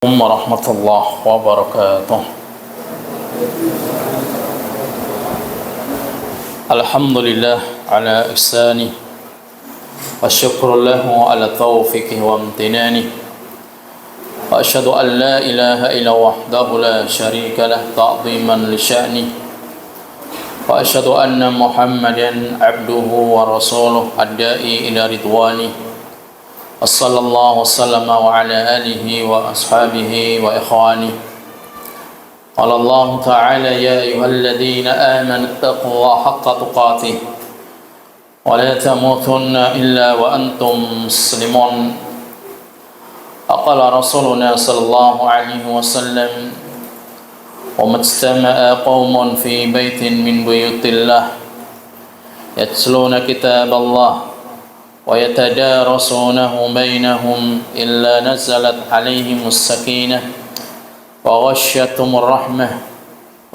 ورحمة الله وبركاته. الحمد لله على إحسانه والشكر له على توفيقه وامتنانه وأشهد أن لا إله إلا وحده لا شريك له تعظيما لشأنه وأشهد أن محمدا عبده ورسوله الداعي إلى رضوانه وصلى الله وسلم وعلى آله وأصحابه وإخوانه. قال الله تعالى: يا أيها الذين آمنوا اتقوا الله حق تقاته ولا تموتن إلا وأنتم مسلمون. وقال رسولنا صلى الله عليه وسلم: وما اجتمع قوم في بيت من بيوت الله يتلون كتاب الله ويتدارسونه بينهم إلا نزلت عليهم السكينة وغشيتهم الرحمة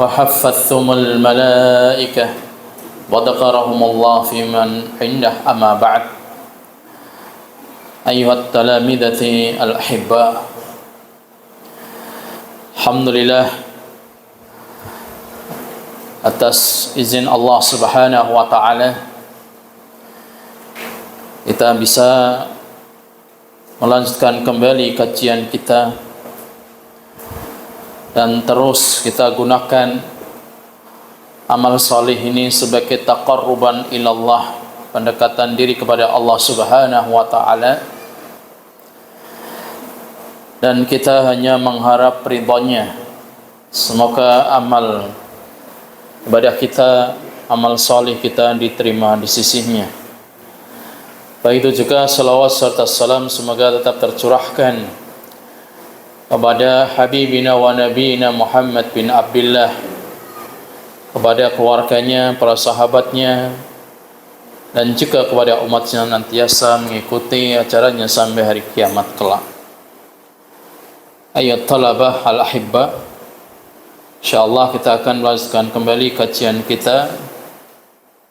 وحفتهم الملائكة وذكرهم الله في من عنده. أما بعد، أيها التلامذة الأحباء، alhamdulillah, atas izin Allah Subhanahu wa Ta'ala kita bisa melanjutkan kembali kajian kita dan terus kita gunakan amal salih ini sebagai taqarruban ilallah, pendekatan diri kepada Allah Subhanahu wa Ta'ala, dan kita hanya mengharap ridhonya. Semoga amal ibadah kita, amal salih kita diterima di sisinya. Begitu juga salawat serta salam semoga tetap tercurahkan kepada Habibina wa Nabiyina Muhammad bin Abdullah, kepada keluarganya, para sahabatnya, dan juga kepada umatnya nantiasa mengikuti acaranya sampai hari kiamat kelak. Ayat talabah al-ahibba, insyaallah kita akan melanjutkan kembali kajian kita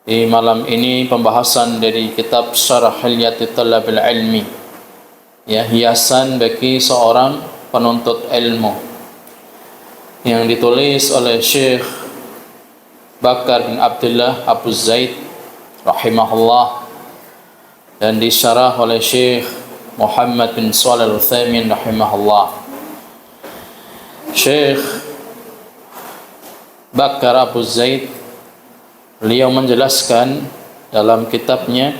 di malam ini, pembahasan dari kitab Syarah Hilyatit Thalabil Ilmi, ya, hiasan bagi seorang penuntut ilmu, yang ditulis oleh Syekh Bakar bin Abdullah Abu Zaid rahimahullah dan disyarah oleh Syekh Muhammad bin Shalih Al-Utsaimin rahimahullah. Syekh Bakar Abu Zaid, beliau menjelaskan dalam kitabnya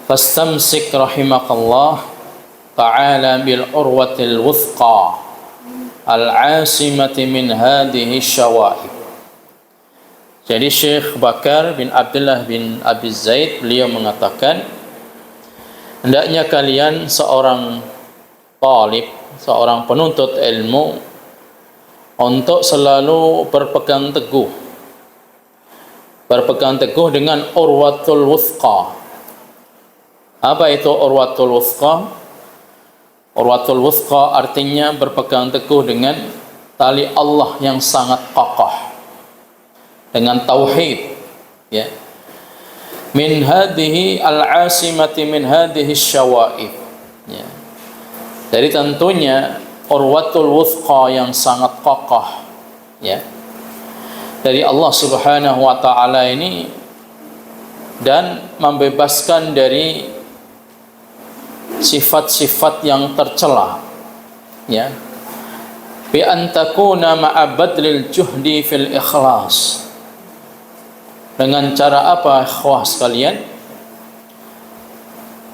Fastamsik rahimakallah ta'ala bil urwatil wuthqa al-asimati min hadhihi syawa'ib. Jadi Syekh Bakar bin Abdullah bin Abi Zaid, beliau mengatakan, hendaknya kalian seorang talib, seorang penuntut ilmu, untuk selalu berpegang teguh dengan urwatul wuthqa. Apa itu urwatul wuthqa? Urwatul wuthqa artinya berpegang teguh dengan tali Allah yang sangat kokoh, dengan tauhid, ya. Min hadhihi al-asimati min hadhihi syawa'ib, ya. Jadi tentunya urwatul wuthqa yang sangat kokoh, ya, dari Allah Subhanahu wa Ta'ala ini, dan membebaskan dari sifat-sifat yang tercela, ya, bi an takuna ma'a badlil juhdi fil ikhlas. Dengan cara apa, ikhwas kalian?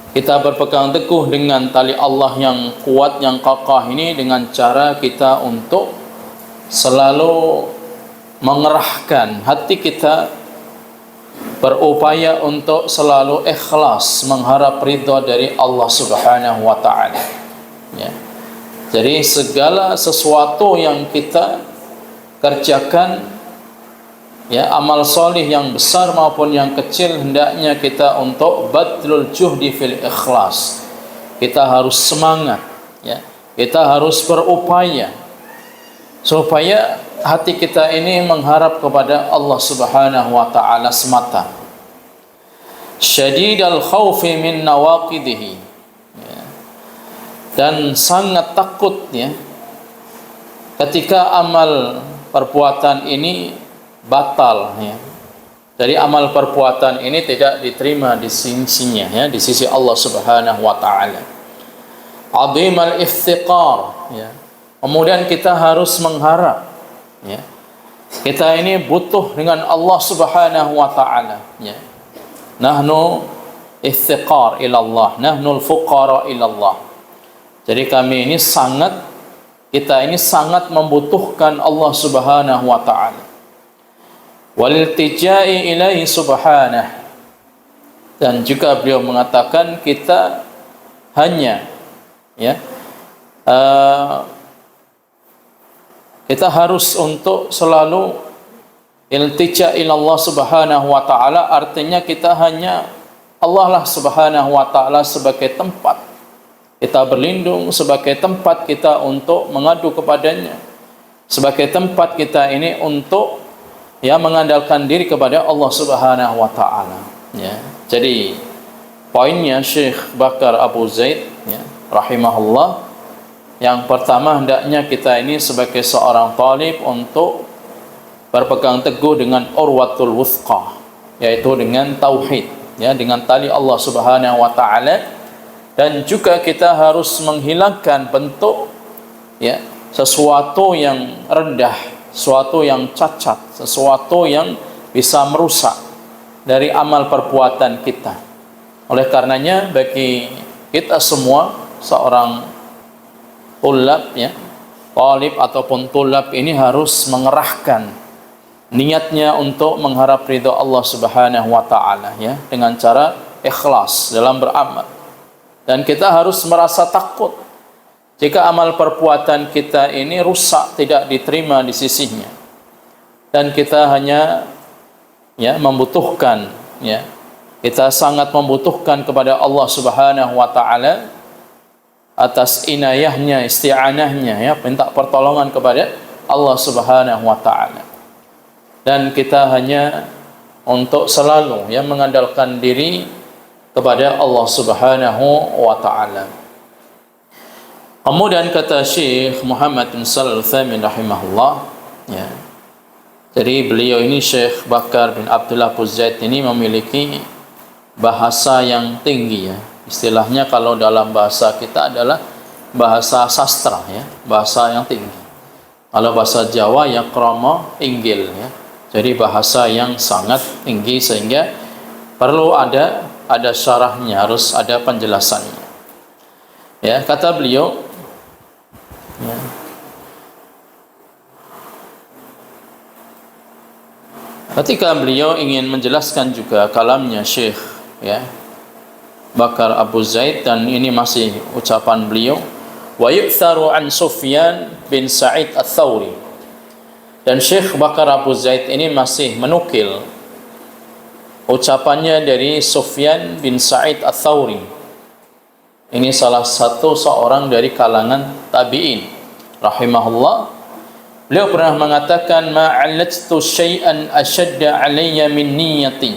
Kita berpegang teguh dengan tali Allah yang kuat, yang kokoh ini, dengan cara kita untuk selalu mengerahkan hati kita, berupaya untuk selalu ikhlas mengharap ridha dari Allah Subhanahu wa Ta'ala, ya. Jadi segala sesuatu yang kita kerjakan, ya, amal solih yang besar maupun yang kecil, hendaknya kita untuk badlul juhdi fil ikhlas. Kita harus semangat, ya, kita harus berupaya supaya hati kita ini mengharap kepada Allah Subhanahu wa Ta'ala semata. Syadidal khawfi min nawaqidihi, ya. dan sangat takut ya ketika amal perbuatan ini batal ya. Jadi amal perbuatan ini tidak diterima di sisinya ya, di sisi Allah Subhanahu wa taala. Azimal iftiqar ya. Kemudian kita harus mengharap ya. Kita ini butuh dengan Allah Subhanahu wa taala ya. Nahnu iftiqar ila Allah, nahnu al-fuqara ila Allah. Jadi kita ini sangat membutuhkan Allah Subhanahu wa taala. Waliltijai ilaihi subhanah, dan juga beliau mengatakan kita hanya ya kita harus untuk selalu iltija ila Allah Subhanahu wa taala, artinya kita hanya Allah lah Subhanahu wa taala sebagai tempat kita berlindung, sebagai tempat kita untuk mengadu kepadanya, sebagai tempat kita ini untuk ya mengandalkan diri kepada Allah Subhanahu wa taala ya. Jadi poinnya Syekh Bakar Abu Zaid ya rahimahullah, yang pertama hendaknya kita ini sebagai seorang talib untuk berpegang teguh dengan urwatul wuthqa, yaitu dengan tauhid ya, dengan tali Allah Subhanahu wa taala, dan juga kita harus menghilangkan bentuk ya sesuatu yang rendah, sesuatu yang cacat, sesuatu yang bisa merusak dari amal perbuatan kita. Oleh karenanya bagi kita semua, seorang tulab ya, talib ataupun tulab ini harus mengerahkan niatnya untuk mengharap ridha Allah Subhanahu wa taala ya, dengan cara ikhlas dalam beramal. Dan kita harus merasa takut jika amal perbuatan kita ini rusak, tidak diterima di sisinya, dan kita hanya ya membutuhkan ya, kita sangat membutuhkan kepada Allah Subhanahu wa taala atas inayahnya, isti'anahnya ya, minta pertolongan kepada Allah Subhanahu wa taala, dan kita hanya untuk selalu ya mengandalkan diri kepada Allah Subhanahu wa taala. Kemudian kata Syekh Muhammad bin Shalih Al-Utsaimin rahimahullah ya. Jadi beliau ini Syekh Bakar bin Abdullah Abu Zaid ini memiliki bahasa yang tinggi ya. Istilahnya kalau dalam bahasa kita adalah bahasa sastra ya, bahasa yang tinggi. Kalau bahasa Jawa ya krama inggil ya. Jadi bahasa yang sangat tinggi sehingga perlu ada syarahnya, harus ada penjelasannya. Ya, kata beliau ya, ketika beliau ingin menjelaskan juga kalamnya Syekh ya Bakar Abu Zaid, dan ini masih ucapan beliau, wa yu'tharu an Sufyan bin Sa'id Ats-Tsauri, dan Syekh Bakar Abu Zaid ini masih menukil ucapannya dari Sufyan bin Sa'id Ats-Tsauri. Ini salah satu seorang dari kalangan tabi'in rahimahullah. Beliau pernah mengatakan, ma'alajtu syai'an ashadda alayya min niyati.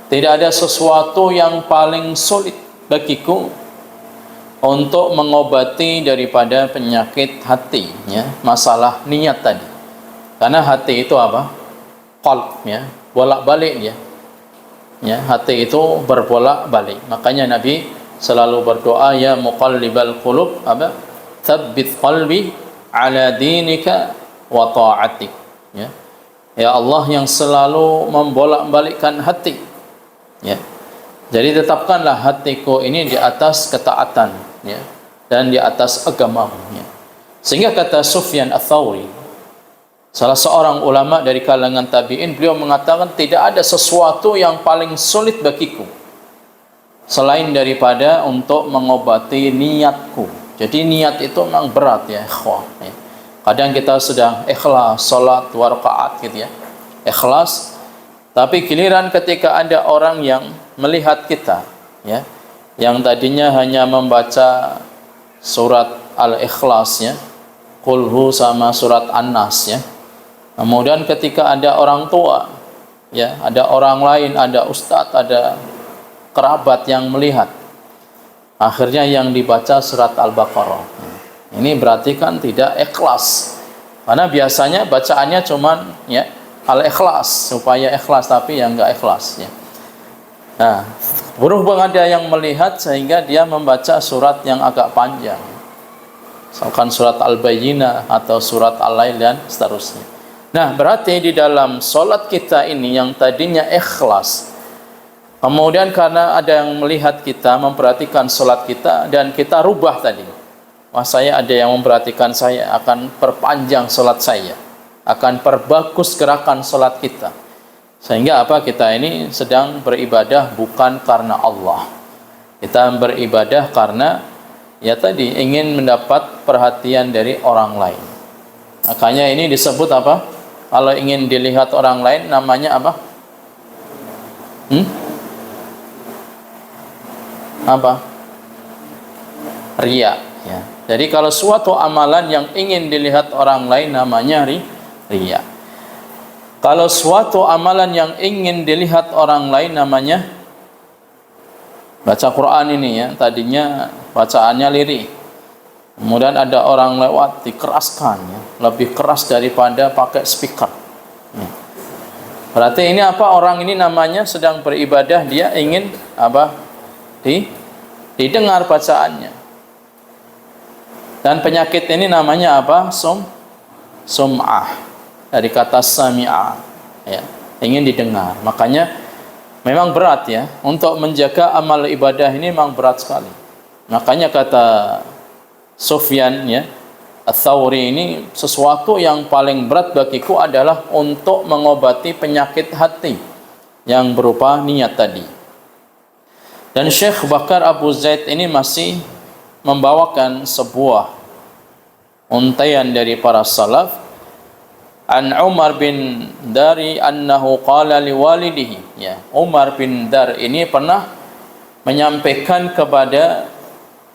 Tidak ada sesuatu yang paling sulit bagiku untuk mengobati daripada penyakit hati ya, masalah niat tadi. Karena hati itu apa? Qalb ya, bolak-balik ya. Ya, hati itu berbolak-balik. Makanya Nabi selalu berdoa, ya muqallibal qulub apa? Tsabbit qalbi ala dinika wa ta'atik. Ya. Ya Allah yang selalu membolak-balikkan hati. Ya. Jadi tetapkanlah hatiku ini di atas ketaatan ya, dan di atas agamamu ya. Sehingga kata Sufyan Ats-Tsauri, salah seorang ulama dari kalangan tabi'in, beliau mengatakan tidak ada sesuatu yang paling sulit bagiku selain daripada untuk mengobati niatku. Jadi niat itu memang berat ya ikhwah ya. Kadang kita sedang ikhlas salat 2 rakaat gitu ya, ikhlas, tapi giliran ketika ada orang yang melihat kita ya, yang tadinya hanya membaca surat Al-Ikhlas ya, Qul Hu sama surat An-Nas ya, kemudian ketika ada orang tua ya, ada orang lain, ada ustadz, ada kerabat yang melihat, akhirnya yang dibaca surat Al-Baqarah. Ini berarti kan tidak ikhlas, karena biasanya bacaannya cuman ya al-ikhlas, supaya ikhlas, tapi yang enggak ikhlas ya. Nah, berhubung ada yang melihat sehingga dia membaca surat yang agak panjang, misalkan surat Al-Bayyinah atau surat Al-Lail dan seterusnya. Nah, berarti di dalam solat kita ini yang tadinya ikhlas, kemudian karena ada yang melihat kita, memperhatikan solat kita, dan kita rubah tadi. Wah, saya ada yang memperhatikan, saya akan perpanjang solat saya, akan perbagus gerakan solat kita. Sehingga apa, kita ini sedang beribadah bukan karena Allah. Kita beribadah karena ya tadi ingin mendapat perhatian dari orang lain. Makanya ini disebut apa? Kalau ingin dilihat orang lain namanya apa? Apa? Riya ya. Jadi kalau suatu amalan yang ingin dilihat orang lain namanya riya. Kalau suatu amalan yang ingin dilihat orang lain namanya baca Quran ini ya. Tadinya bacaannya lirih, kemudian ada orang lewat dikeraskan ya, lebih keras daripada pakai speaker ya. Berarti ini apa, orang ini namanya sedang beribadah, dia ingin apa, didengar bacaannya. Dan penyakit ini namanya apa? Sum'ah, dari kata sami'ah ya, ingin didengar. Makanya memang berat ya, untuk menjaga amal ibadah ini memang berat sekali. Makanya kata Sufyan ya Ats-Tsauri, ini sesuatu yang paling berat bagiku adalah untuk mengobati penyakit hati yang berupa niat tadi. Dan Syekh Bakar Abu Zaid ini masih membawakan sebuah untaian dari para salaf, an Umar bin Dari annahu qala liwalidihi ya. Umar bin Dar ini pernah menyampaikan kepada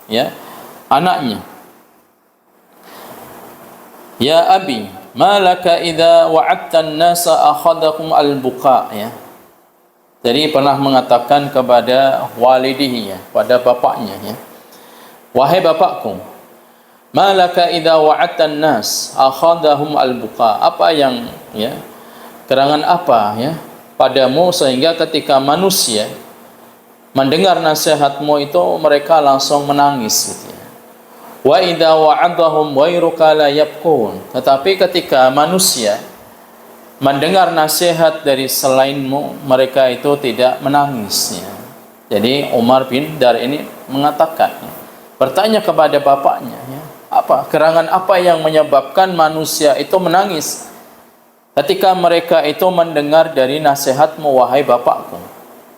ya anaknya, ya abi, malaka idza wa'adta an-nasa akhadakum al-buka ya. Jadi pernah mengatakan kepada walidihi ya, pada bapaknya ya, wahai bapakku, malaka idza wa'adta an-nas akhadahum al-buka, apa yang ya, gerangan apa ya padamu sehingga ketika manusia mendengar nasihatmu itu mereka langsung menangis gitu ya. Wa idza wa'adahum ghairuka la yabkun, tetapi ketika manusia mendengar nasihat dari selainmu mereka itu tidak menangis ya. Jadi Umar bin Dar ini mengatakan ya, bertanya kepada bapaknya ya, apa gerangan apa yang menyebabkan manusia itu menangis ketika mereka itu mendengar dari nasihatmu wahai bapakku,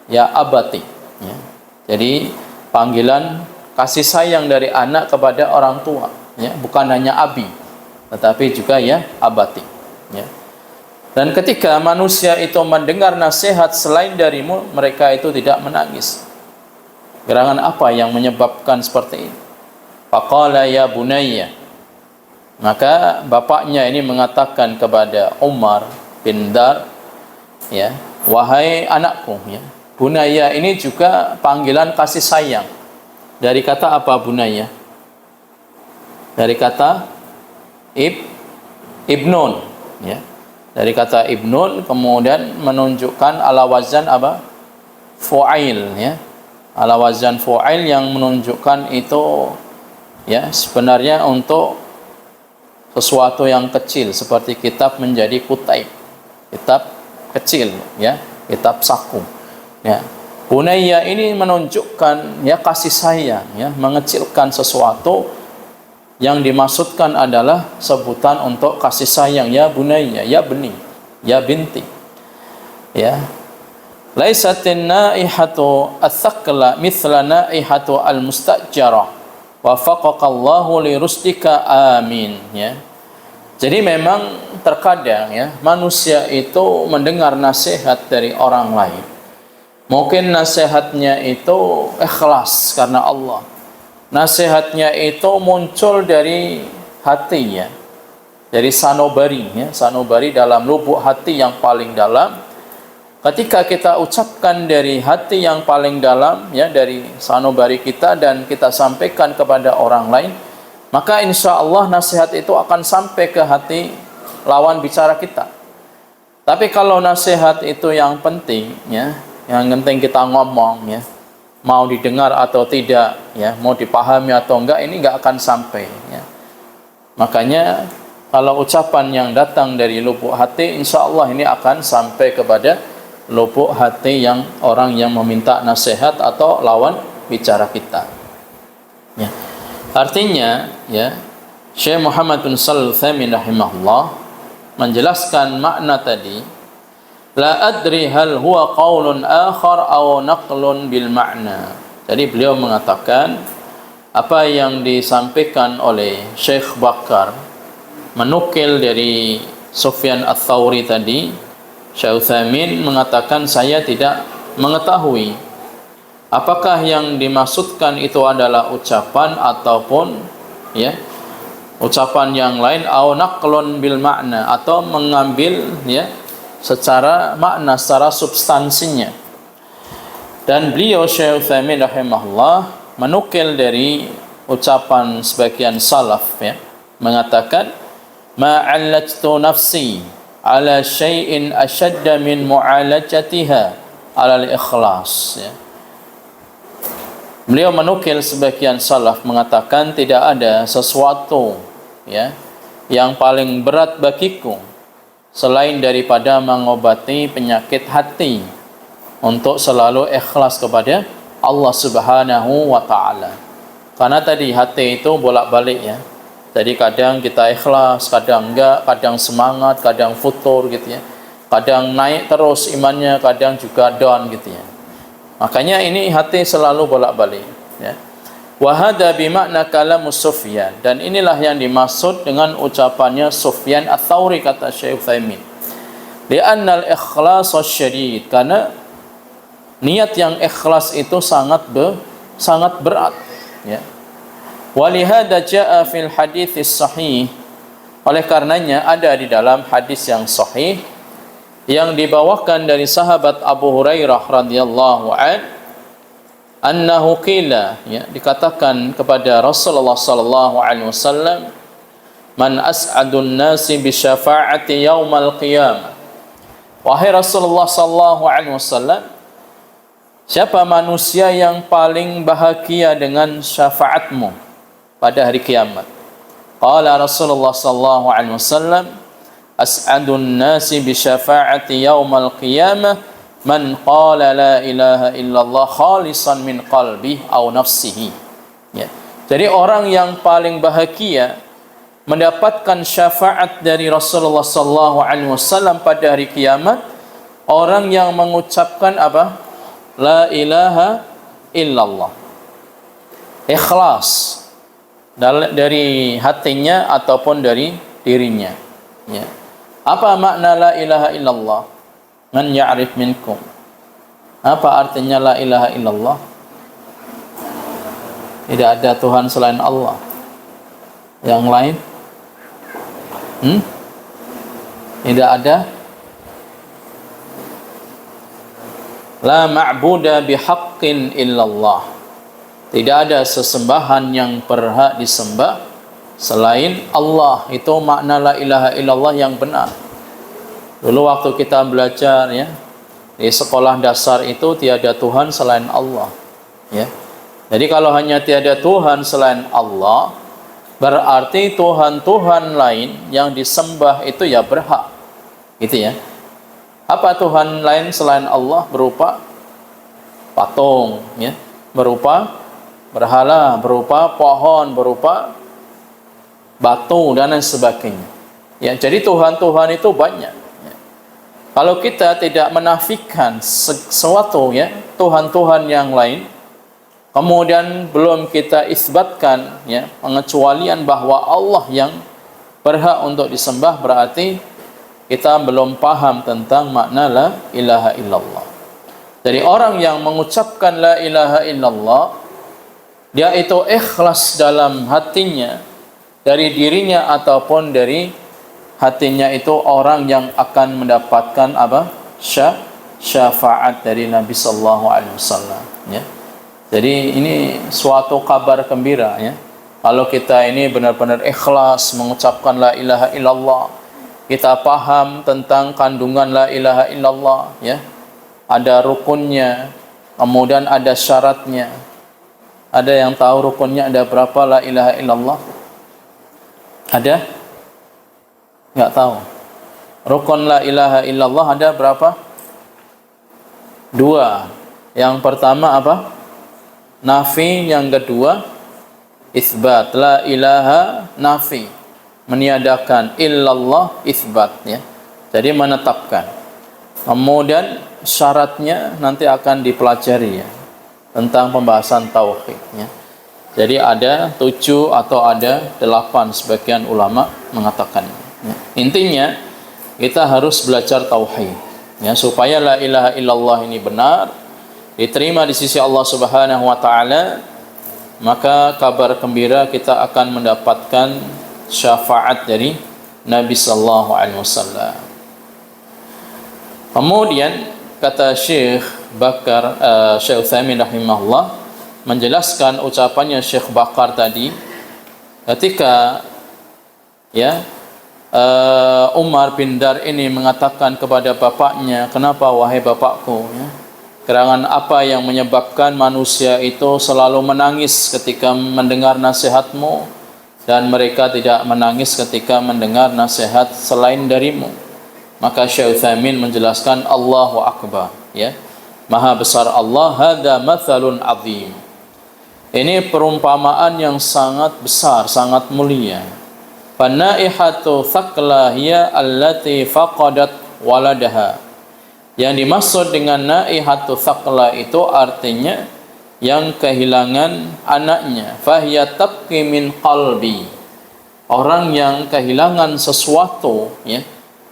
ya abati ya. Jadi panggilan kasih sayang dari anak kepada orang tua ya, bukan hanya abi tetapi juga ya abati ya. Dan ketika manusia itu mendengar nasihat selain darimu mereka itu tidak menangis. Gerangan apa yang menyebabkan seperti ini? Faqala ya bunayya, maka bapaknya ini mengatakan kepada Umar bin Dar ya, wahai anakku ya. Bunayya ini juga panggilan kasih sayang. Dari kata apa bunayya? Dari kata ibnun ya. Dari kata ibnun kemudian menunjukkan ala wazan apa? Fu'ail ya. Ala wazan fu'ail yang menunjukkan itu ya sebenarnya untuk sesuatu yang kecil, seperti kitab menjadi kutaib, kitab kecil ya, kitab saku ya. Bunayya ini menunjukkan ya kasih sayang ya, mengecilkan sesuatu. Yang dimaksudkan adalah sebutan untuk kasih sayang, ya bunayya, ya bni, ya binti ya. Laisatin naihatu ats-tsaqla mithla naihatu al-mustajjarah wafaqakallahu li rusdika amin ya. Jadi memang terkadang ya manusia itu mendengar nasihat dari orang lain, mungkin nasihatnya itu ikhlas karena Allah, nasihatnya itu muncul dari hati ya, dari sanubari ya, sanubari dalam lubuk hati yang paling dalam. ketika kita ucapkan dari hati yang paling dalam, ya, dari sanubari kita, dan kita sampaikan kepada orang lain, maka insya Allah nasihat itu akan sampai ke hati lawan bicara kita. Tapi kalau nasihat itu yang penting, ya, yang penting kita ngomong, ya, mau didengar atau tidak, ya, mau dipahami atau enggak, ini enggak akan sampai, ya. Makanya kalau ucapan yang datang dari lubuk hati, insya Allah ini akan sampai kepada lubuk hati yang orang yang meminta nasihat atau lawan bicara kita, ya. Artinya, ya, Syekh Muhammad bin Shalih Al-Utsaimin rahimahullah menjelaskan makna tadi, la adri hal huwa qaulun akhar aw naqlun bil ma'na. Jadi beliau mengatakan apa yang disampaikan oleh Syekh Bakar menukil dari Sufyan Ats-Tsauri tadi, Syekh Utsaimin mengatakan saya tidak mengetahui apakah yang dimaksudkan itu adalah ucapan ataupun, ya, ucapan yang lain, au naqlun bil makna, atau mengambil, ya, secara makna, secara substansinya. Dan beliau Syekh Utsaimin rahimahullah menukil dari ucapan sebagian salaf, ya, mengatakan ma'allajtu nafsi ala syai'in ashadda min mu'alajatiha ala al-ikhlas, ya. Beliau menukil sebagian salaf mengatakan tidak ada sesuatu, ya, yang paling berat bagiku selain daripada mengobati penyakit hati untuk selalu ikhlas kepada Allah Subhanahu wa taala. Karena tadi hati itu bolak-balik, ya. Jadi kadang kita ikhlas, kadang enggak, kadang semangat, kadang futur, gitu, ya. Kadang naik terus imannya, kadang juga down, gitu, ya. Makanya ini hati selalu bolak-balik, ya. Wa hadza bi makna kalamus Sufyan, dan inilah yang dimaksud dengan ucapannya Sufyan Ats-Tsauri, kata Syekh Utsaimin. Li'anna al-ikhlas syadid, karena niat yang ikhlas itu sangat berat, ya. Walihada jaa fil hadits sahih, oleh karenanya ada di dalam hadis yang sahih yang dibawakan dari sahabat Abu Hurairah radhiyallahu anhu qila, ya, dikatakan kepada Rasulullah sallallahu alaihi wasallam, man as'adun nasi bi syafaati yaumal qiyamah. Wahai Rasulullah sallallahu alaihi wasallam, siapa manusia yang paling bahagia dengan syafaatmu pada hari kiamat? Qala Rasulullah sallallahu alaihi wasallam, as'adun nasi bi syafaati yaumal qiyamah man qala la ilaha illallah khalisan min qalbi aw nafsihi, ya. Jadi orang yang paling bahagia mendapatkan syafaat dari Rasulullah sallallahu alaihi wasallam pada hari kiamat, orang yang mengucapkan apa? La ilaha illallah, ikhlas dari hatinya ataupun dari dirinya, ya. Apa makna la ilaha illallah? Man ya'rif minkum. Apa artinya la ilaha illallah? Tidak ada Tuhan selain Allah. Yang lain? Tidak ada. La ma'buda bihaqqin illallah. Tidak ada sesembahan yang berhak disembah selain Allah. Itu makna la ilaha illallah yang benar. Dulu waktu kita belajar, ya, di sekolah dasar itu tiada Tuhan selain Allah, ya. Jadi kalau hanya tiada Tuhan selain Allah, berarti Tuhan-Tuhan lain yang disembah itu ya berhak, gitu, ya. Apa Tuhan lain selain Allah? Berupa patung, ya, berupa berhala, berupa pohon, berupa batu, dan lain sebagainya, ya. Jadi Tuhan-Tuhan itu banyak. Kalau kita tidak menafikan sesuatu, ya, Tuhan-Tuhan yang lain, kemudian belum kita isbatkan, ya, pengecualian bahwa Allah yang berhak untuk disembah, berarti kita belum paham tentang makna la ilaha illallah. Jadi orang yang mengucapkan la ilaha illallah, dia itu ikhlas dalam hatinya, dari dirinya ataupun dari hatinya, itu orang yang akan mendapatkan apa? syafaat dari Nabi sallallahu alaihi wasallam, ya. Jadi ini suatu kabar gembira, ya. Kalau kita ini benar-benar ikhlas mengucapkan la ilaha illallah, kita paham tentang kandungan la ilaha illallah, ya. Ada rukunnya, kemudian ada syaratnya. Ada yang tahu rukunnya ada berapa la ilaha illallah? Ada? Enggak tahu. Rukun la ilaha illallah ada berapa? 2. Yang pertama apa? Nafi, yang kedua isbat. La ilaha nafi, meniadakan, illallah isbat, ya. Jadi menetapkan. Kemudian syaratnya nanti akan dipelajari, ya, tentang pembahasan tauhid, ya. Jadi ada 7 atau ada 8 sebagian ulama mengatakan, ya. Intinya kita harus belajar tauhid, ya, supaya la ilaha illallah ini benar diterima di sisi Allah Subhanahu wa taala. Maka kabar gembira kita akan mendapatkan syafaat dari Nabi sallallahu alaihi wasallam. Kemudian kata Syekh Bakar, Syekh Utsaimin rahimahullah menjelaskan ucapannya Syekh Bakar tadi ketika, ya, Umar bin Dar ini mengatakan kepada bapaknya, kenapa wahai bapakku, ya, gerangan apa yang menyebabkan manusia itu selalu menangis ketika mendengar nasihatmu dan mereka tidak menangis ketika mendengar nasihat selain darimu? Maka Syekh Utsaimin menjelaskan, Allahu Akbar, ya, Maha besar Allah, hadza matsalun azim. Ini perumpamaan yang sangat besar, sangat mulia. Fanaihatu thaqla hiya allati faqadat waladaha. Yang dimaksud dengan naihatu thaqla itu artinya yang kehilangan anaknya. Fahiya tabki min qalbi. Orang yang kehilangan sesuatu, ya,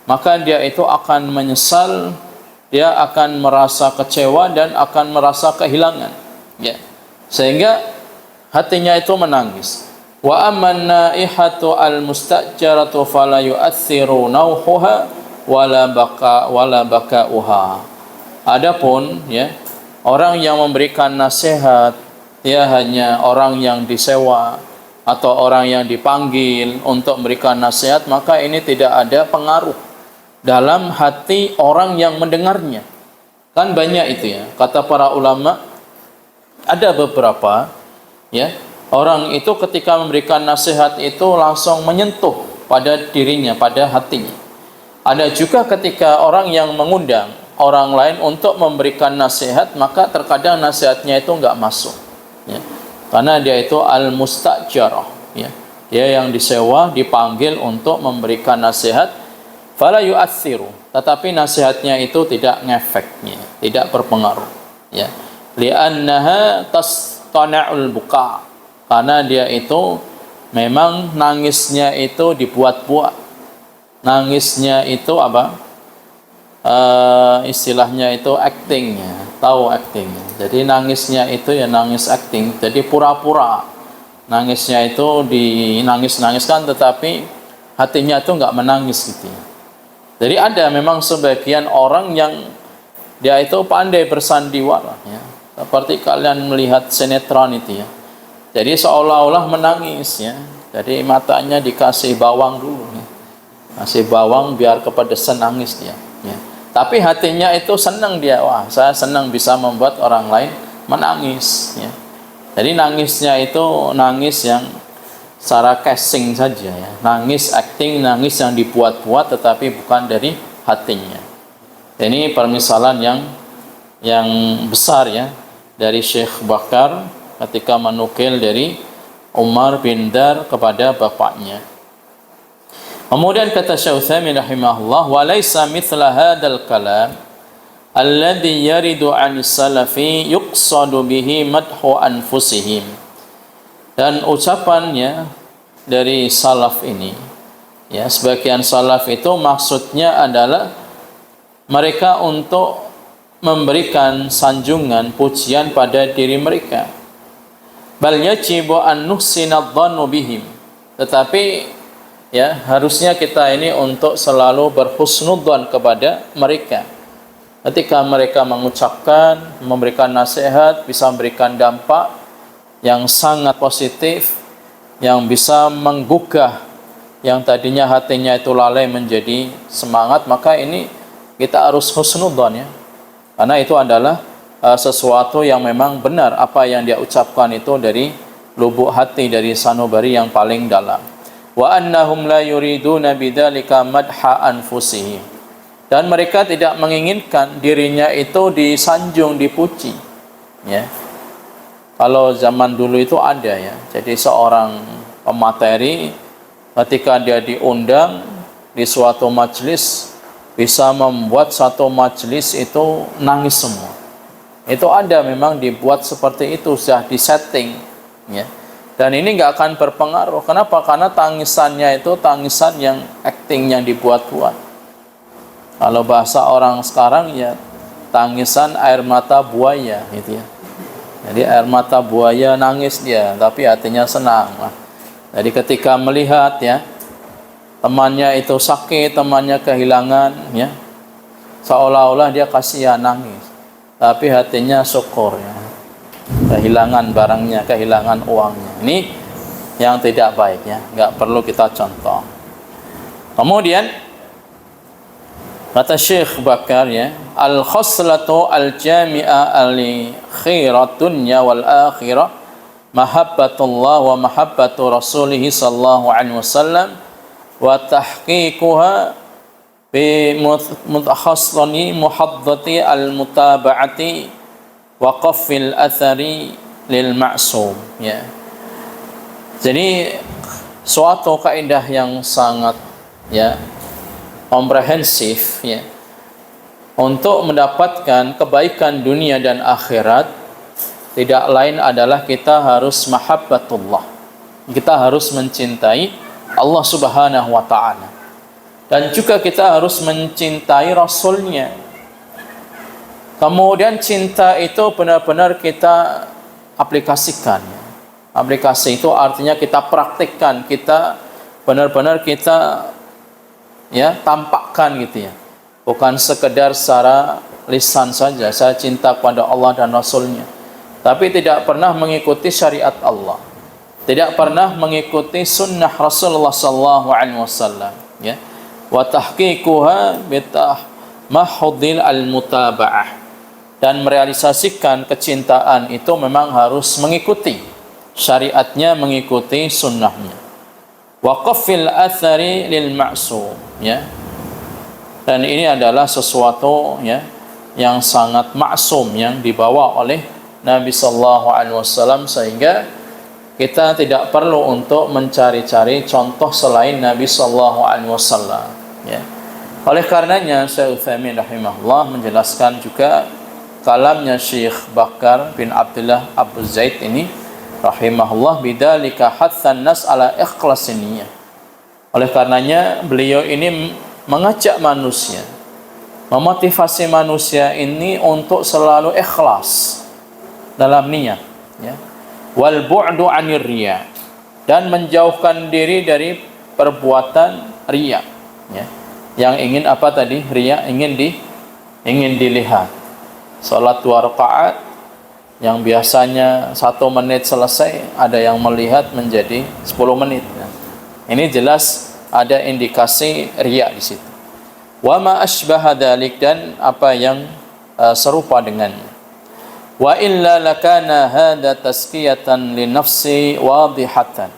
maka dia itu akan menyesal, dia akan merasa kecewa dan akan merasa kehilangan, ya. Sehingga hatinya itu menangis. Wa amman naihatu al-mustajaratu fala yu'athiru nauhuha wala baka'uha. Adapun, ya, orang yang memberikan nasihat, dia hanya orang yang disewa atau orang yang dipanggil untuk memberikan nasihat, maka ini tidak ada pengaruh dalam hati orang yang mendengarnya. Kan banyak itu, ya, kata para ulama, ada beberapa, ya, orang itu ketika memberikan nasihat itu langsung menyentuh pada dirinya, pada hatinya. Ada juga ketika orang yang mengundang orang lain untuk memberikan nasihat, maka terkadang nasihatnya itu enggak masuk, ya, karena dia itu al-mustajarah, ya, dia yang disewa, dipanggil untuk memberikan nasihat. Fala yu'athiru, tetapi nasihatnya itu tidak ngefeknya, tidak berpengaruh, ya. Li'annaha tastana'ul buka, karena dia itu memang nangisnya itu dibuat-buat. Nangisnya itu apa? Istilahnya itu actingnya, tahu acting. Jadi nangisnya itu ya nangis acting, jadi pura-pura. Nangisnya itu dinangis-nangiskan, tetapi hatinya itu enggak menangis gitu, ya. Jadi ada memang sebagian orang yang dia itu pandai bersandiwara, ya. Seperti kalian melihat sinetron itu, ya. Jadi seolah-olah menangis, ya. Jadi matanya dikasih bawang dulu, ya. Kasih bawang biar kepedesan nangis dia, ya. Tapi hatinya itu senang dia, wah saya senang bisa membuat orang lain menangis, ya. Jadi nangisnya itu nangis yang secara casing saja, ya. Nangis acting, nangis yang dibuat-buat tetapi bukan dari hatinya. Ini permisalan yang besar, ya, dari Syekh Bakar ketika menukil dari Umar bin Dar kepada bapaknya. Kemudian kata Syekh Utsaimin rahimahullah, wa laisa mithla hadzal kalam alladhi yaridu 'an salafi yuqsadu bihi madhu anfusihim. Dan ucapannya dari salaf ini, ya, sebagian salaf itu maksudnya adalah mereka untuk memberikan sanjungan pujian pada diri mereka. Bal yajibu an nuhsina adh-dhannu bihim. Tetapi, ya, harusnya kita ini untuk selalu berhusnudzon kepada mereka. ketika mereka mengucapkan, memberikan nasihat, bisa memberikan dampak yang sangat positif, yang bisa menggugah yang tadinya hatinya itu lalai menjadi semangat, maka ini kita harus husnudzon ya. Karena itu adalah sesuatu yang memang benar, apa yang dia ucapkan itu dari lubuk hati, dari sanubari yang paling dalam. Wa annahum la yuriduna bidzalika madha anfusihim. Dan mereka tidak menginginkan dirinya itu disanjung, dipuji. Ya. Kalau zaman dulu itu ada ya. Jadi seorang pemateri ketika dia diundang di suatu majelis bisa membuat satu majelis itu nangis semua. Itu ada memang dibuat seperti itu, sudah disetting ya. Dan ini nggak akan berpengaruh. Kenapa? Karena tangisannya itu tangisan yang acting, yang dibuat-buat. Kalau bahasa orang sekarang ya tangisan air mata buaya gitu ya. Jadi air mata buaya nangis dia, tapi hatinya senang. Jadi ketika melihat ya temannya itu sakit, temannya kehilangan ya, seolah-olah dia kasihan nangis, tapi hatinya syukur ya. Kehilangan barangnya, kehilangan uangnya. Ini yang tidak baik ya, nggak perlu kita contoh. Kemudian kata Syekh Bakar ya, al-khoslatu al-jami'a li khairat dunya wal akhirah mahabbatullah wa mahabbatu rasulih sallallahu alaihi wasallam wa tahqiquha bi mutakhassani muhaddati al-mutaba'ati wa qaffil athari lil ma'sum ya. Jadi suatu kaidah yang sangat ya komprehensif ya, untuk mendapatkan kebaikan dunia dan akhirat tidak lain adalah kita harus mahabbatullah, kita harus mencintai Allah subhanahu wa ta'ala, dan juga kita harus mencintai Rasulnya. Kemudian cinta itu benar-benar kita aplikasikan. Aplikasi itu artinya kita praktikkan, kita benar-benar kita ya tampakkan gitu ya, bukan sekedar secara lisan saja saya cinta kepada Allah dan Rasulnya, tapi tidak pernah mengikuti syariat Allah, tidak pernah mengikuti sunnah Rasulullah sallallahu alaihi wasallam ya. Wa tahqiquha bitahmahudil al-mutaba'ah, dan merealisasikan kecintaan itu memang harus mengikuti syariatnya, mengikuti sunnahnya. Wa qaffil athari lil ma'sum ya. Dan ini adalah sesuatu ya yang sangat maksum yang dibawa oleh Nabi sallallahu alaihi wasallam, sehingga kita tidak perlu untuk mencari-cari contoh selain Nabi sallallahu alaihi wasallam ya. Oleh karenanya Syekh Utsaimin rahimahullah menjelaskan juga kalamnya Syekh Bakar bin Abdullah Abu Zaid ini rahimahullah, bidzalika hatsan nas ala ikhlasin niyyah. Oleh karenanya beliau ini mengajak manusia, memotivasi manusia ini untuk selalu ikhlas dalam niat ya. Wal bu'du 'anir riya, dan menjauhkan diri dari perbuatan riya ya. Yang ingin apa tadi? Riya, ingin dilihat. Salat 2 rakaat yang biasanya 1 menit selesai, ada yang melihat menjadi 10 menit. Ini jelas ada indikasi riya di situ. Wa ma asbaha dzalik, dan apa yang serupa dengannya. Wa illa lakana hadza tazkiyatan li nafsi wadihatan.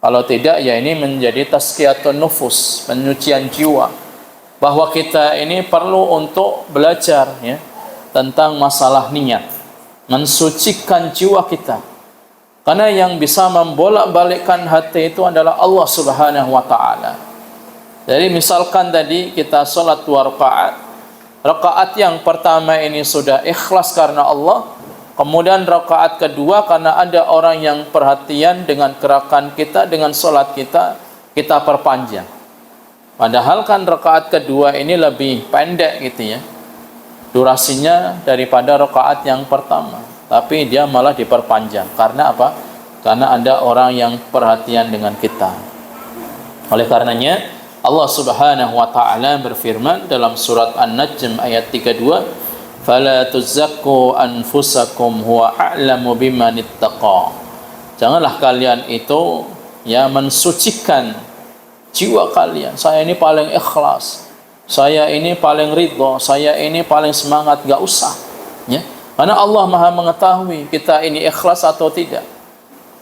Kalau tidak ya ini menjadi tazkiyatun nufus, penyucian jiwa, bahwa kita ini perlu untuk belajar ya tentang masalah niat, mensucikan jiwa kita. Karena yang bisa membolak-balikkan hati itu adalah Allah subhanahu wa ta'ala. Jadi misalkan tadi kita sholat 2 rakaat, rakaat yang pertama ini sudah ikhlas karena Allah, kemudian rakaat kedua karena ada orang yang perhatian dengan gerakan kita, dengan sholat kita, kita perpanjang. Padahal kan rakaat kedua ini lebih pendek gitu ya durasinya daripada rakaat yang pertama, tapi dia malah diperpanjang. Karena apa? Karena ada orang yang perhatian dengan kita. Oleh karenanya Allah Subhanahu wa taala berfirman dalam surat An-Najm ayat 32, "Fala tuzakku anfusakum huwa a'lamu biman ittaqa." Janganlah kalian itu ya mensucikan jiwa kalian. Saya ini paling ikhlas, saya ini paling ridho, saya ini paling semangat. Gak usah ya. Karena Allah Maha mengetahui kita ini ikhlas atau tidak,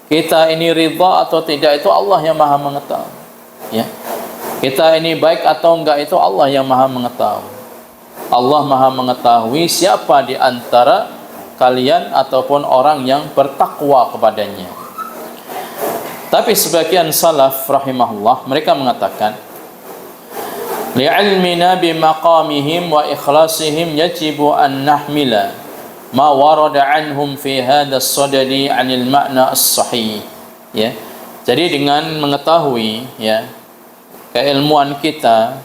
kita ini ridha atau tidak, itu Allah yang Maha mengetahui ya. Kita ini baik atau enggak, itu Allah yang Maha mengetahui. Allah Maha mengetahui siapa di antara kalian ataupun orang yang bertakwa kepadanya. Tapi sebagian salaf rahimahullah mereka mengatakan, li'ilmina bimaqamihim wa ikhlasihim yajibu an nahmila ma warada anhum fi hadha as-sadadi 'anil ma'na as-sahih ya. Jadi dengan mengetahui ya keilmuan kita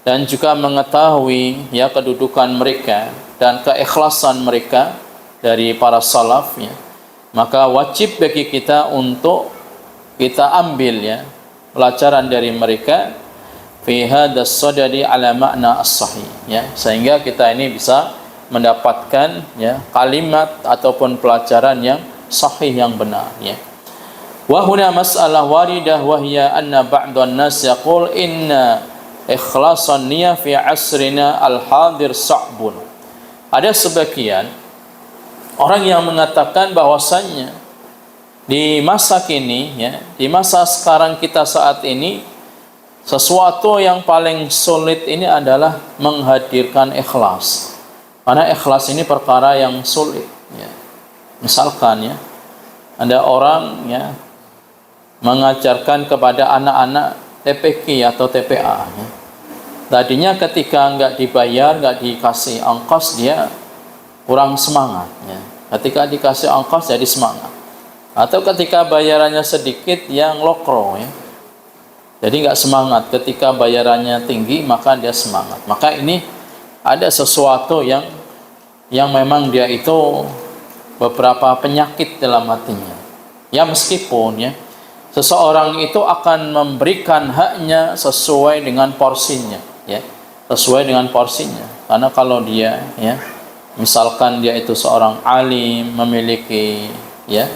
dan juga mengetahui ya kedudukan mereka dan keikhlasan mereka dari para salaf ya, maka wajib bagi kita untuk kita ambil ya pelajaran dari mereka fi hadas sadadi ala makna as-sahih ya, sehingga kita ini bisa mendapatkan ya kalimat ataupun pelajaran yang sahih yang benar ya. Wa huna mas'alah waridah wa hiya anna ba'dhan nas yaqul inna ikhlasan niyyah fi asrina al-hadir sa'bun. Ada sebagian orang yang mengatakan bahwasannya di masa kini ya, di masa sekarang kita saat ini, sesuatu yang paling sulit ini adalah menghadirkan ikhlas. Karena ikhlas ini perkara yang sulit ya. Misalkan ya, ada orang ya mengajarkan kepada anak-anak TPQ atau TPA ya. Tadinya ketika enggak dibayar, enggak dikasih ongkos, dia kurang semangat ya. Ketika dikasih ongkos jadi semangat. Atau ketika bayarannya sedikit yang lokro ya, jadi nggak semangat. Ketika bayarannya tinggi maka dia semangat. Maka ini ada sesuatu yang memang dia itu beberapa penyakit dalam hatinya ya. Meskipun ya seseorang itu akan memberikan haknya sesuai dengan porsinya ya, sesuai dengan porsinya. Karena kalau dia ya misalkan dia itu seorang alim, memiliki ya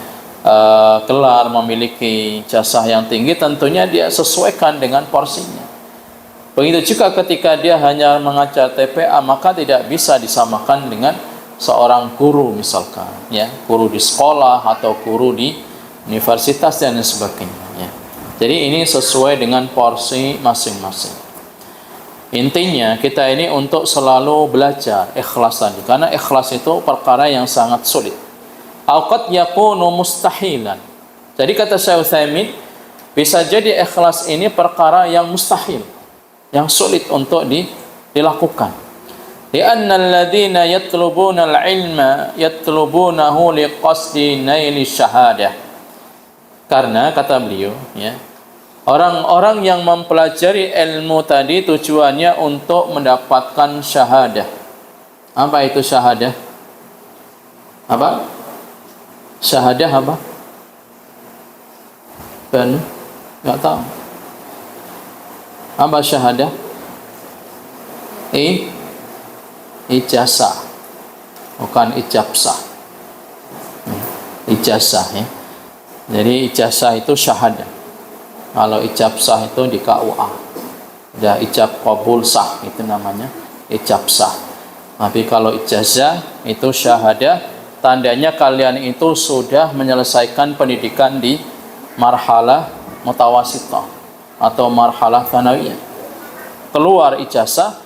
gelar, memiliki jasa yang tinggi, tentunya dia sesuaikan dengan porsinya. Begitu juga ketika dia hanya mengajar TPA, maka tidak bisa disamakan dengan seorang guru misalkan ya, guru di sekolah atau guru di universitas dan sebagainya ya. Jadi ini sesuai dengan porsi masing-masing. Intinya kita ini untuk selalu belajar ikhlas tadi, karena ikhlas itu perkara yang sangat sulit. Qad yakunu mustahilan. Jadi kata Syekh Utsaimin, bisa jadi ikhlas ini perkara yang mustahil, yang sulit untuk dilakukan. Li'anna alladhina yatlubuna al-ilma yatlubunahu liqasdi naili syahadah. Karena kata beliau ya, orang-orang yang mempelajari ilmu tadi tujuannya untuk mendapatkan syahadah. Apa itu syahadah? Apa? Syahadah apa? Ben, nggak tahu. Apa syahadah? Ijazah, bukan ijabsah. Ijazah ya. Jadi ijazah itu syahadah. Kalau ijabsah itu di KUA. Ada ijab qabul sah, itu namanya ijabsah. Tapi kalau ijazah itu syahadah, tandanya kalian itu sudah menyelesaikan pendidikan di marhalah mutawasithah atau marhalah tsanawiyah. Keluar ijazah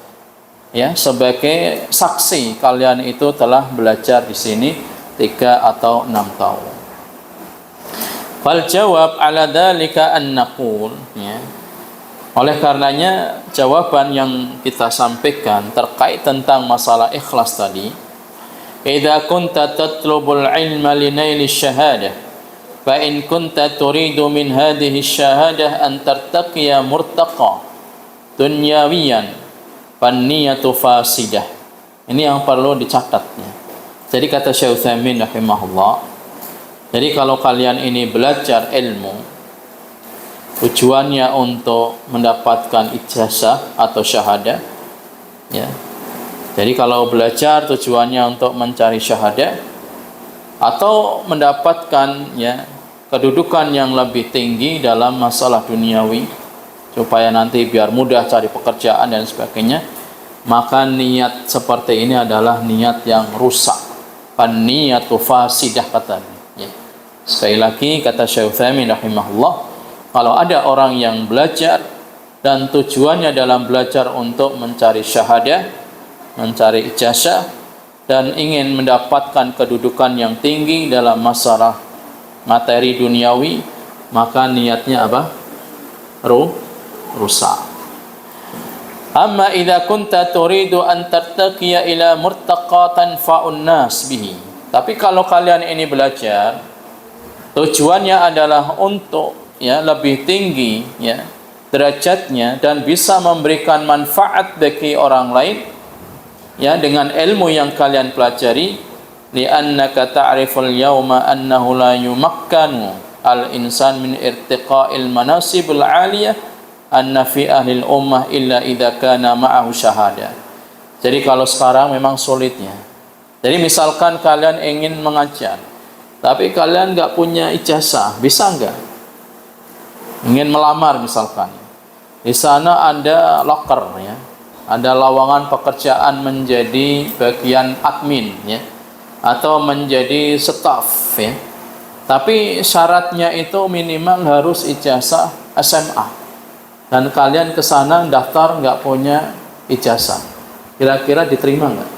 ya sebagai saksi kalian itu telah belajar di sini 3 atau 6 tahun. Fal jawab ala dzalika an naqul ya. Oleh karenanya jawaban yang kita sampaikan terkait tentang masalah ikhlas tadi, idza kunta tatlubul ilma linaili syahadah fa in kunta turidu min hadhihi syahadah an tartaqiya murtaqa dunyawiyan fan niyatu fasidah. Ini yang perlu dicatat ya. Jadi kata Syekh Utsaimin rahimahullah, jadi kalau kalian ini belajar ilmu tujuannya untuk mendapatkan ijazah atau syahadah, ya. Jadi kalau belajar tujuannya untuk mencari syahadah atau mendapatkan, ya, kedudukan yang lebih tinggi dalam masalah duniawi supaya nanti biar mudah cari pekerjaan dan sebagainya, maka niat seperti ini adalah niat yang rusak. An-niyatu fasidah katanya, ya. Sekali lagi kata Syekh Utsaimin rahimahullah, kalau ada orang yang belajar dan tujuannya dalam belajar untuk mencari syahadah, mencari ijazah, dan ingin mendapatkan kedudukan yang tinggi dalam masalah materi duniawi, maka niatnya apa? Rusak. Amma idza kunta turidu an tartaqiya ila murtaqa tanfa'un nas bihi. Tapi kalau kalian ini belajar tujuannya adalah untuk, ya, lebih tinggi, ya, derajatnya dan bisa memberikan manfaat bagi orang lain, ya, dengan ilmu yang kalian pelajari, li'annaka ta'riful yawma annahu la yumakkanu al-insan min irtiqa'il manasibul 'aliyah anna fi ahlil ummah illa idza kana ma'ahu syahadah. Jadi kalau sekarang memang sulitnya. Jadi misalkan kalian ingin mengajar tapi kalian enggak punya ijazah, bisa enggak? Ingin melamar misalkan. Di sana ada loker, ya. Ada lowongan pekerjaan menjadi bagian admin, ya, atau menjadi staf, ya. Tapi syaratnya itu minimal harus ijazah SMA. Dan kalian ke sana daftar nggak punya ijazah, kira-kira diterima nggak?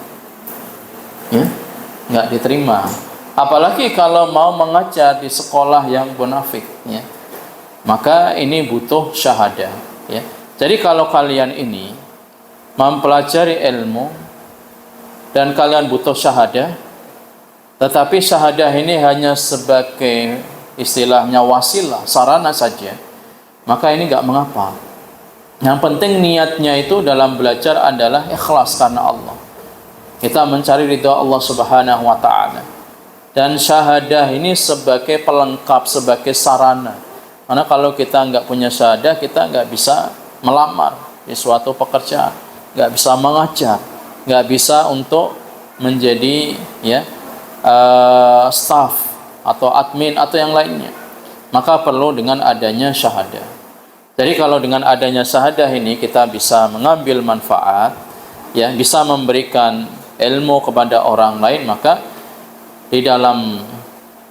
Ya, nggak diterima. Apalagi kalau mau mengajar di sekolah yang munafik, ya, maka ini butuh syahadah, ya. Jadi kalau kalian ini mempelajari ilmu dan kalian butuh syahadah, tetapi syahadah ini hanya sebagai istilahnya wasilah, sarana saja, maka ini enggak mengapa. Yang penting niatnya itu dalam belajar adalah ikhlas karena Allah. Kita mencari ridha Allah Subhanahu wa taala. Dan syahadah ini sebagai pelengkap, sebagai sarana. Karena kalau kita enggak punya syahadah, kita enggak bisa melamar di suatu pekerjaan, enggak bisa mengajar, enggak bisa untuk menjadi, ya, staff atau admin atau yang lainnya. Maka perlu dengan adanya syahadah. Jadi kalau dengan adanya syahadah ini kita bisa mengambil manfaat, ya, bisa memberikan ilmu kepada orang lain, maka di dalam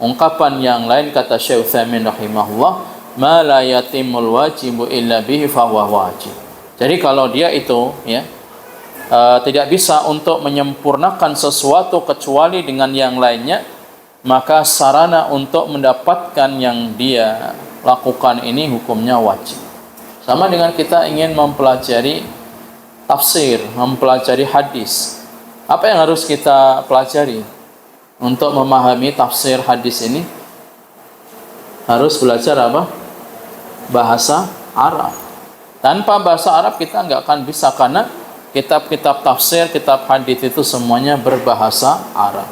ungkapan yang lain kata Syekh Utsaimin rahimahullah, ma la yatimul wajibu illa bihi fa huwa wajib. Jadi kalau dia itu, ya, tidak bisa untuk menyempurnakan sesuatu kecuali dengan yang lainnya, maka sarana untuk mendapatkan yang dia lakukan ini hukumnya wajib. Sama dengan kita ingin mempelajari tafsir, mempelajari hadis. Apa yang harus kita pelajari? Untuk memahami tafsir hadis ini harus belajar apa? Bahasa Arab. Tanpa bahasa Arab kita nggak akan bisa, karena kitab-kitab tafsir, kitab hadis itu semuanya berbahasa Arab.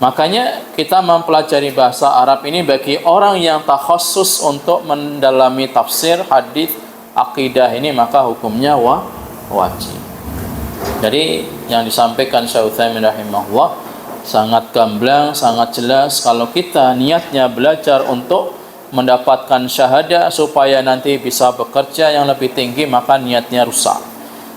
Makanya kita mempelajari bahasa Arab ini bagi orang yang takhassus untuk mendalami tafsir, hadis, akidah ini, maka hukumnya wajib. Jadi yang disampaikan Syekh Utsaimin rahimahullah sangat gamblang, sangat jelas. Kalau kita niatnya belajar untuk mendapatkan syahadah supaya nanti bisa bekerja yang lebih tinggi, maka niatnya rusak.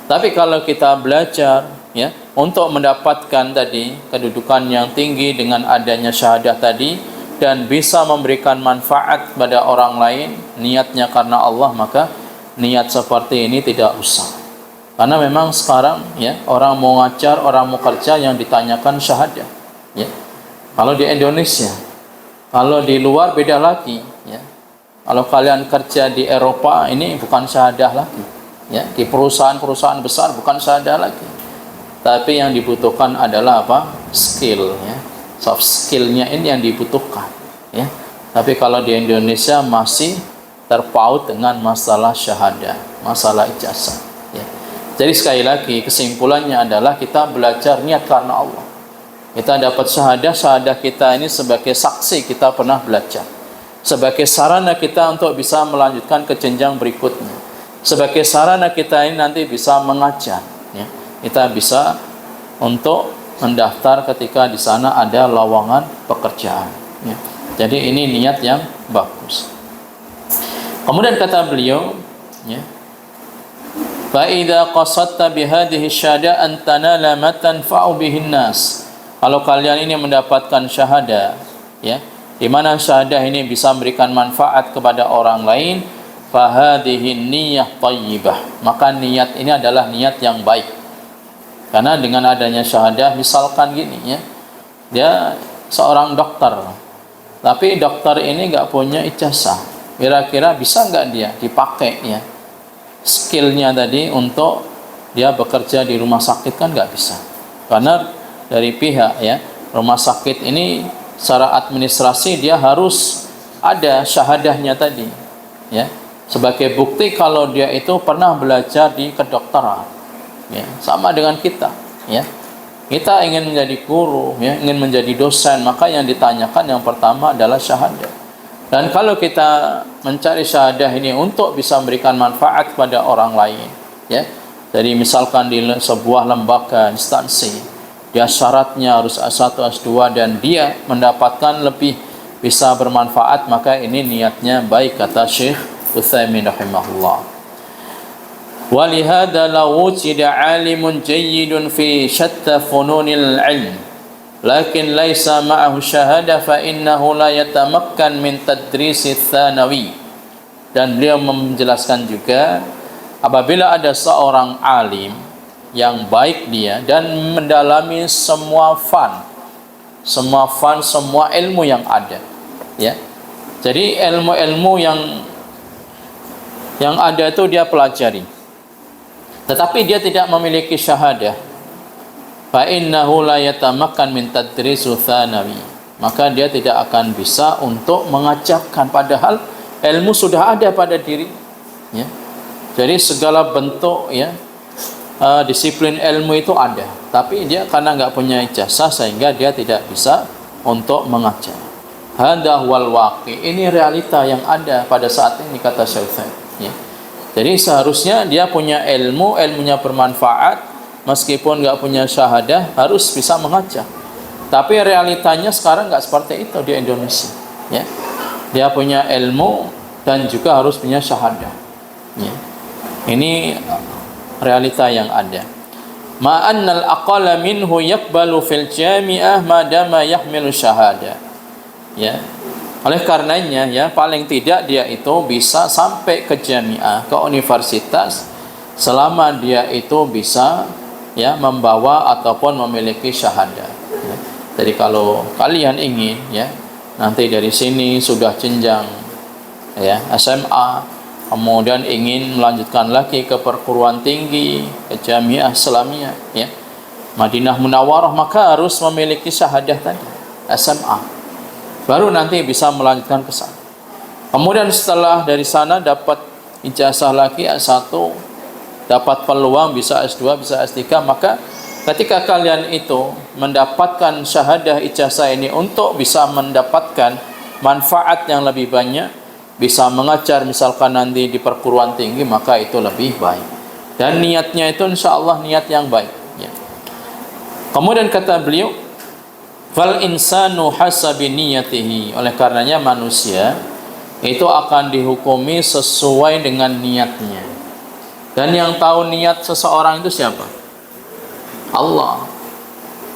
Tapi kalau kita belajar, ya, untuk mendapatkan tadi kedudukan yang tinggi dengan adanya syahadah tadi dan bisa memberikan manfaat pada orang lain, niatnya karena Allah, maka niat seperti ini tidak usah. Karena memang sekarang, ya, orang mau ngajar, orang mau kerja yang ditanyakan syahadah, ya. Kalau di Indonesia, kalau di luar beda lagi, ya. Kalau kalian kerja di Eropa ini bukan syahadah lagi, ya. Di perusahaan-perusahaan besar bukan syahadah lagi. Tapi yang dibutuhkan adalah apa? Skill, ya. Soft skillnya ini yang dibutuhkan, ya. Tapi kalau di Indonesia masih terpaut dengan masalah syahadah, masalah ijazah, ya. Jadi sekali lagi kesimpulannya adalah kita belajar niat karena Allah. Kita dapat syahadah, syahadah kita ini sebagai saksi kita pernah belajar. sebagai sarana kita untuk bisa melanjutkan ke jenjang berikutnya, sebagai sarana kita ini nanti bisa mengajar, ya. Kita bisa untuk mendaftar ketika di sana ada lowongan pekerjaan, ya. Jadi ini niat yang bagus. Kemudian kata beliau, ya, fa idza qasadta bihadhihi syahada an tanala ma tanfa'u bihin nas. Kalau kalian ini mendapatkan syahadah, ya, di mana syahadah ini bisa memberikan manfaat kepada orang lain, fa hadhihi niyyah thayyibah. Maka niat ini adalah niat yang baik. Karena dengan adanya syahadah, misalkan gini, ya, dia seorang dokter, tapi dokter ini nggak punya ijazah. Kira-kira bisa nggak dia dipakai, ya, skillnya tadi untuk dia bekerja di rumah sakit? Kan nggak bisa. Karena dari pihak, ya, rumah sakit ini secara administrasi dia harus ada syahadahnya tadi, ya, sebagai bukti kalau dia itu pernah belajar di kedokteran, ya. Sama dengan kita, ya, kita ingin menjadi guru, ya, ingin menjadi dosen, maka yang ditanyakan yang pertama adalah syahadah. Dan kalau kita mencari syahadah ini untuk bisa memberikan manfaat kepada orang lain, ya, jadi misalkan di sebuah lembaga instansi, dia syaratnya harus S1, S2 dan dia mendapatkan lebih bisa bermanfaat, maka ini niatnya baik, kata Syekh Utsaimin rahimahullah. Walihada law wujida 'alimun jayyidun fi shatta fununil 'ilm lakin laisa ma'ahu syahada fa innahu la yatamakkan min tadrisi tsanawi. Dan beliau menjelaskan juga, apabila ada seorang alim yang baik dia dan mendalami semua ilmu yang ada, ya. Jadi ilmu-ilmu yang ada itu dia pelajari, tetapi dia tidak memiliki syahadah, fa innahu la yatamakkan min tadrisu tsanawi, maka dia tidak akan bisa untuk mengajarkan, padahal ilmu sudah ada pada diri, ya. Jadi segala bentuk, ya, disiplin ilmu itu ada, tapi dia karena nggak punya ijazah sehingga dia tidak bisa untuk mengajar. Hadza huwal waqi, ini realita yang ada pada saat ini, kata Syekh, ya. Jadi seharusnya dia punya ilmu, ilmunya bermanfaat, meskipun nggak punya syahadah harus bisa mengajar. Tapi realitanya sekarang nggak seperti itu di Indonesia, ya. Dia punya ilmu dan juga harus punya syahadah, ya. Ini realita yang ada. Ma'annal aqala minhu yaqbalu fil jami'ah madama yahmilu syahada, ya. Oleh karenanya, ya, paling tidak dia itu bisa sampai ke jami'ah, ke universitas, selama dia itu bisa, ya, membawa ataupun memiliki syahadah, ya. Jadi kalau kalian ingin, ya, nanti dari sini sudah jenjang, ya, SMA, kemudian ingin melanjutkan lagi ke perguruan tinggi, ke Jamiah Islamiyah, ya, Madinah Munawwarah, maka harus memiliki syahadah tadi, SMA, baru nanti bisa melanjutkan ke sana. Kemudian setelah dari sana dapat ijazah lagi S1, dapat peluang bisa S2, bisa S3, maka ketika kalian itu mendapatkan syahadah ijazah ini untuk bisa mendapatkan manfaat yang lebih banyak, bisa mengajar misalkan nanti di perguruan tinggi, maka itu lebih baik. Dan niatnya itu insya Allah niat yang baik, ya. Kemudian kata beliau, fal insanu hasabi niyatihi, oleh karenanya manusia itu akan dihukumi sesuai dengan niatnya. Dan yang tahu niat seseorang itu siapa? Allah.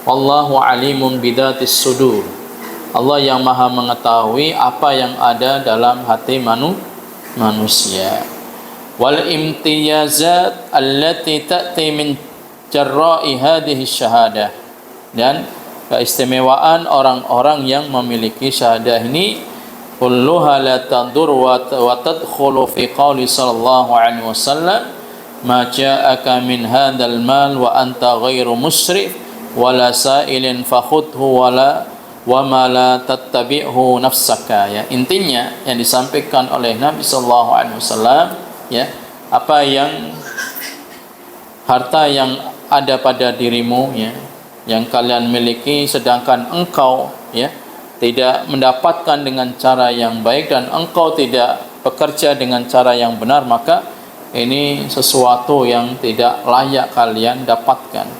Wallahu alimun bidatis sudur. Allah yang maha mengetahui apa yang ada dalam hati manusia. Wal imtiyazat allati ta'ti min jarra'i hadhihi syahadah, dan keistimewaan orang-orang yang memiliki syahadah ini kulluha la tadur wa tadkhulu fi qouli sallallahu alaihi wasallam ma ja'aka min hadzal mal wa anta ghairu musrif wala sa'ilin fakhudhu wala wa ma la tattabi'hu nafsaka, ya. Intinya yang disampaikan oleh Nabi sallallahu alaihi wasallam, ya, apa yang harta yang ada pada dirimu, ya, yang kalian miliki sedangkan engkau, ya, tidak mendapatkan dengan cara yang baik dan engkau tidak bekerja dengan cara yang benar, maka ini sesuatu yang tidak layak kalian dapatkan.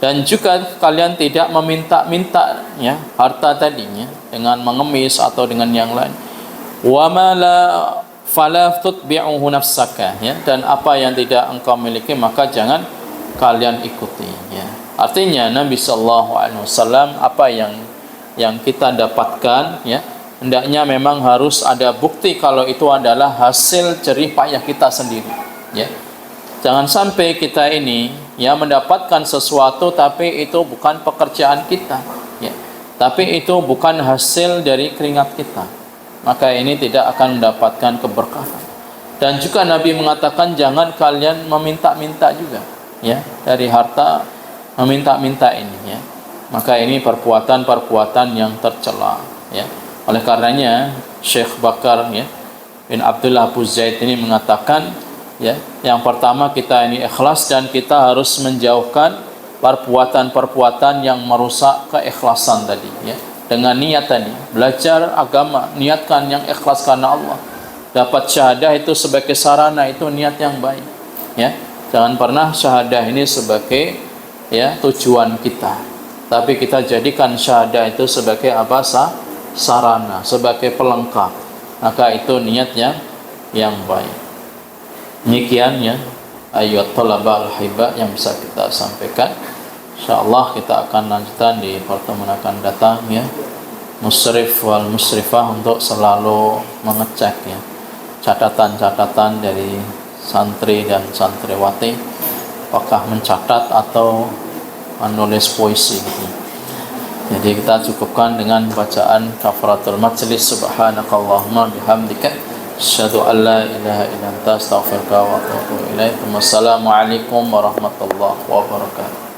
Dan juga kalian tidak meminta-minta ya harta tadinya dengan mengemis atau dengan yang lain. Wa ma la fala tutbi'uhu nafsaka ya, dan apa yang tidak engkau miliki maka jangan kalian ikuti ya. Artinya Nabi sallallahu alaihi wasallam apa yang kita dapatkan ya, hendaknya memang harus ada bukti kalau itu adalah hasil jerih payah kita sendiri ya. Jangan sampai kita ini ya mendapatkan sesuatu tapi itu bukan pekerjaan kita ya, tapi itu bukan hasil dari keringat kita, maka ini tidak akan mendapatkan keberkahan. Dan juga Nabi mengatakan jangan kalian meminta-minta juga ya dari harta, meminta-minta ini ya, maka ini perbuatan-perbuatan yang tercela ya. Oleh karenanya Syekh Bakar ya bin Abdullah Abu Zaid ini mengatakan ya, yang pertama kita ini ikhlas dan kita harus menjauhkan perbuatan-perbuatan yang merusak keikhlasan tadi ya. Dengan niat tadi, belajar agama, niatkan yang ikhlas karena Allah. Dapat syahadah itu sebagai sarana, itu niat yang baik ya. Jangan pernah syahadah ini sebagai ya tujuan kita, tapi kita jadikan syahadah itu sebagai apa? Sarana, sebagai pelengkap. Maka itu niatnya yang baik. Demikian ya ayat talaba al-hibah yang bisa kita sampaikan. Insyaallah kita akan lanjutkan di pertemuan akan datang ya. Musrif wal musrifah untuk selalu mengecek ya catatan-catatan dari santri dan santriwati, apakah mencatat atau menulis puisi gitu. Jadi kita cukupkan dengan bacaan kafaratul majlis. Subhanakallahumma bihamdika asyhadu an la ilaha illa anta astaghfiruka wa atubu ilaik. Wassalamualaikum warahmatullahi wabarakatuh.